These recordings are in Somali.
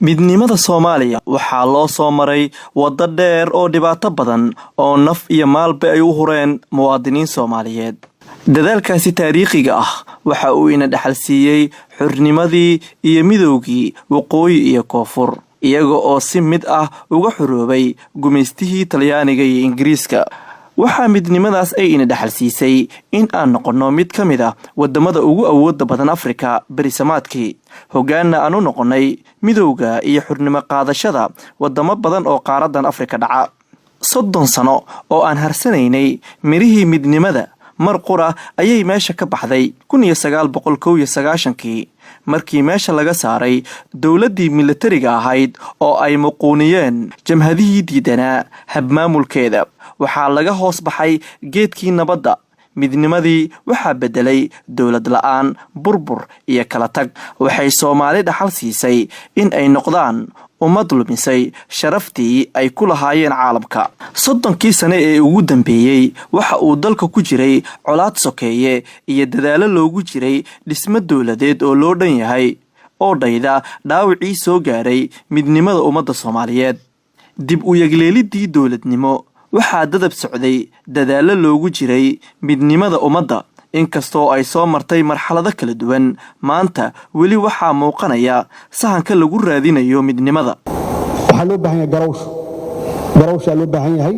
midnimada Soomaaliya waxaa loo soo maray waddo dheer oo dhibaato badan oo naf iyo maalba ay u hureen muwaadiniin Soomaaliyeed. dadaalkaasi taariikhiga ah waxa uu ina dhaxal siiyay xurnimadii iyo midowgii waqooyi iyo koonfur, iyaga oo si mid ah uga xuroobay gumaystihii Talyaaniga iyo Ingiriiska. waxaa midnimadaas ay ina dhaxal siisay in aan noqono mid ka mid ah wadamada ugu awoodda badan Afrika berisamaadkii, hogaanna aan u noqonay midowga iyo xurnimo qaadashada wadamo badan oo qaaradan Afrika dhaca. 30 sano oo aan harsanaynay mirihii midnimada mar qura ayay meesha ka baxday 1991 markii meesha laga saaray dawladdii militariga ahayd oo ay muquuniyeen jamhadihii diidanaa habmaamulkeeda. waxaa laga hoos baxay geedkii nabadda. midnimadii waxaa bedelay dawlad la'aan, burbur iyo kala tag. waxay Soomaali dhaxal siisay in ay noqdaan ummad lumisay sharaftii ay ku lahaayeen caalamka. 30kii sane ee ugu dambeeyay waxa uu dalka ku jiray colaad sokeeye iyo dadaalo loogu jiray dhismo dawladeed oo loo dhan yahay oo dhayda dhaawacii soo gaaray midnimada ummadda Soomaaliyeed. dib u yagleelidii dawladnimo waxaa dadab socday dadaalo loogu jiray midnimada ummadda. inkastoo ay soo martay marxalado kala duwan, maanta weli waxaa muuqanaya sahanka lagu raadinayo midnimada. waxaa loo baahan yahay garawsha loo baahan yahay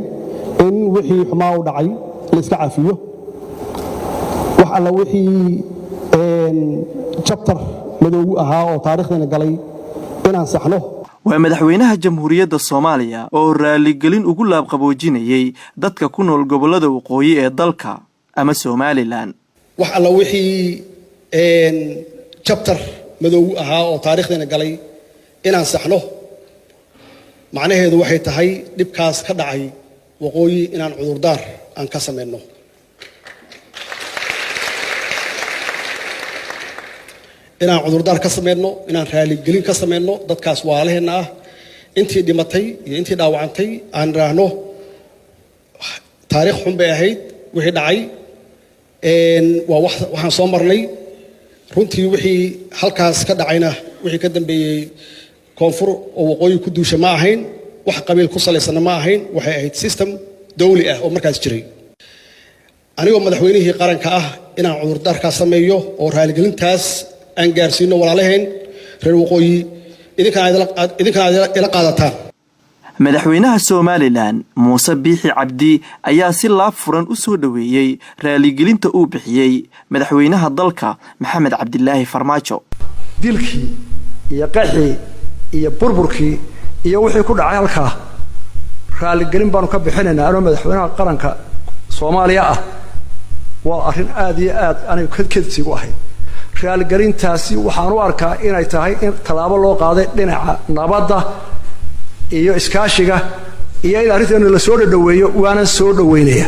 in wixii xumaa u dhacay la iska caafiyo. wax alla wixii chapter madoow ahaa oo taariikhdeena galay inaan saxno. waa madaxweynaha jamhuuriyadda Soomaaliya oo raaligelin ugu laabqaboojinayay dadka ku nool gobolada waqooyi ee dalka ama Somaliland. wax alla wixii chapter madoow ahaa oo taariikhdeena galay inaan saxno. macnaheedu waxay tahay dhibkaas ka dhacay waqooyi inaan cudurdaar aan ka sameeyno. inaan cudurdaar ka sameeyno, inaan raaligelin ka sameeyno dadkaas waalaheena ah. intii dhimatay iyo intii dhaawacantay aan raahno taariikh xun bay ahayd wixii dhacay. waa waxaan soo marnay runtii wixii halkaas ka dhacayna wixii ka dambeeyay koonfur oo waqooyi ku duusha ma ahayn, wax qabiil ku salaysan ma ahayn, waxay ahayd system dawli ah oo markaas jiray. anigoo madaxweynihii qaranka ah inaan cudurdaar ka sameeyo oo raaligelintaas aan gaarsiino walaalaheen reer waqooyi idinkana ila qaadataan. madaxweynaha Somaliland Muuse Biixi Cabdi ayaa si laab furan u soo dhaweeyay raaligelinta uu bixiyay madaxweynaha dalka Maxamed Cabdilaahi Farmaajo. dilkii iyo qaxii iyo burburkii iyo wixii ku dhacay halka raaligelin baan ka bixinaynaa anoo madaxweynaha qaranka Soomaaliya ah. waa arrin aad iyo aad aniga kadkadsigu ahay. raaligelintaasi waxaan u arkaa inay tahay in talaabo loo qaaday dhinaca nabadda iyo iskaashiga iyo in arrintan la soo dhaweeyo waana soo dhaweynaya.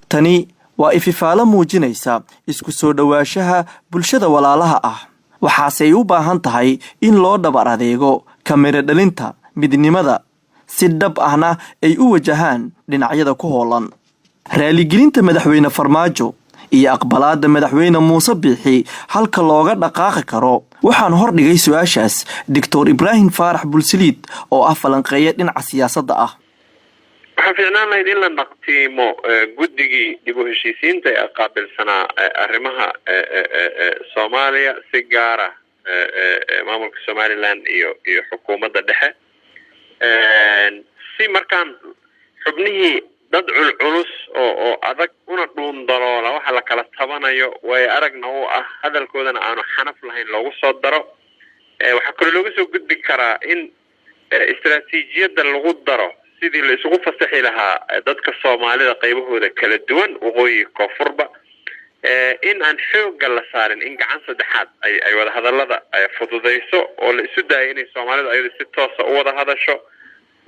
tani waa ififaalo muujinaysa isku soo dhawaashaha bulshada walaalaha ah. waxaase ay u baahan tahay in loo dhabar adeego kamira dhalinta midnimada si dhab ahna ay u wajahaan dhinacyada ku hoolan. raaligelinta madaxweyne Farmaajo iyo aqbalaada madaxweyne Muuse Biixi halka looga dhaqaaqi karo. waxaan hor dhigay su'aashaas Dr. Ibrahim Faarax Bulsiliid oo ah falanqeeye dhinaca siyaasadda ah. waxaan fiicnaanayd in la naqtiimo guddigii dib u heshiisiinta ee qaabilsanaa arrimaha Soomaaliya si gaara maamulka Somaliland iyo xukuumadda dhexe si markaan xubnihii dad culus oo adag una dhuun daloola waxa la kala tabanayo way aragna oo ah hadalkoodana aanu xanaf lahayn loogu soo daro. waxa kale looga soo gudbi karaa in istiraatiijiyadda lagu daro sidii la isugu fasaxi lahaa dadka Soomaalida qaybahooda kala duwan waqooyi koonfurba. in aan xoogga la saarin in gacan saddexaad ay wada hadallada fududeyso oo la isu daayo inay Soomaalida ayadu si toos ah u wada hadasho.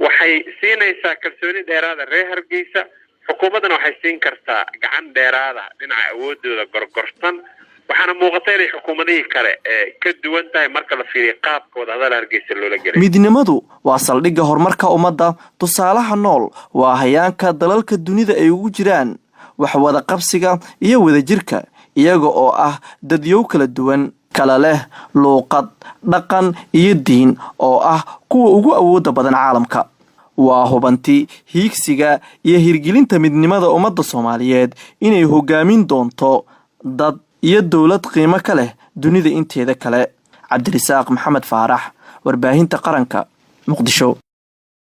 waxay siinaysaa kalsooni dheeraada reer Hargeysa. xukuumadana waxay siin kartaa gacan dheeraada dhinaca awoodooda gorgortan. waxaana muuqatay inay xukuumadihii kale ka duwan tahay marka la fiiriyo qaabka wadahadal Hargeysa loola gelay. midnimadu waa saldhigga horumarka ummadda. tusaalaha nool waa hayaanka dalalka dunida ay ugu jiraan wax wada qabsiga iyo wada jirka, iyaga oo ah dadyow kala duwan kala leh luuqad, dhaqan iyo diin oo ah kuwa ugu awoodda badan caalamka. waa hubanti hiigsiga iyo hirgelinta midnimada ummadda Soomaaliyeed inay hogaamin doonto dad iyo dowlad qiimo ka leh dunida inteeda kale. Cabdirasaaq Maxamed Faarax, warbaahinta qaranka, Muqdisho.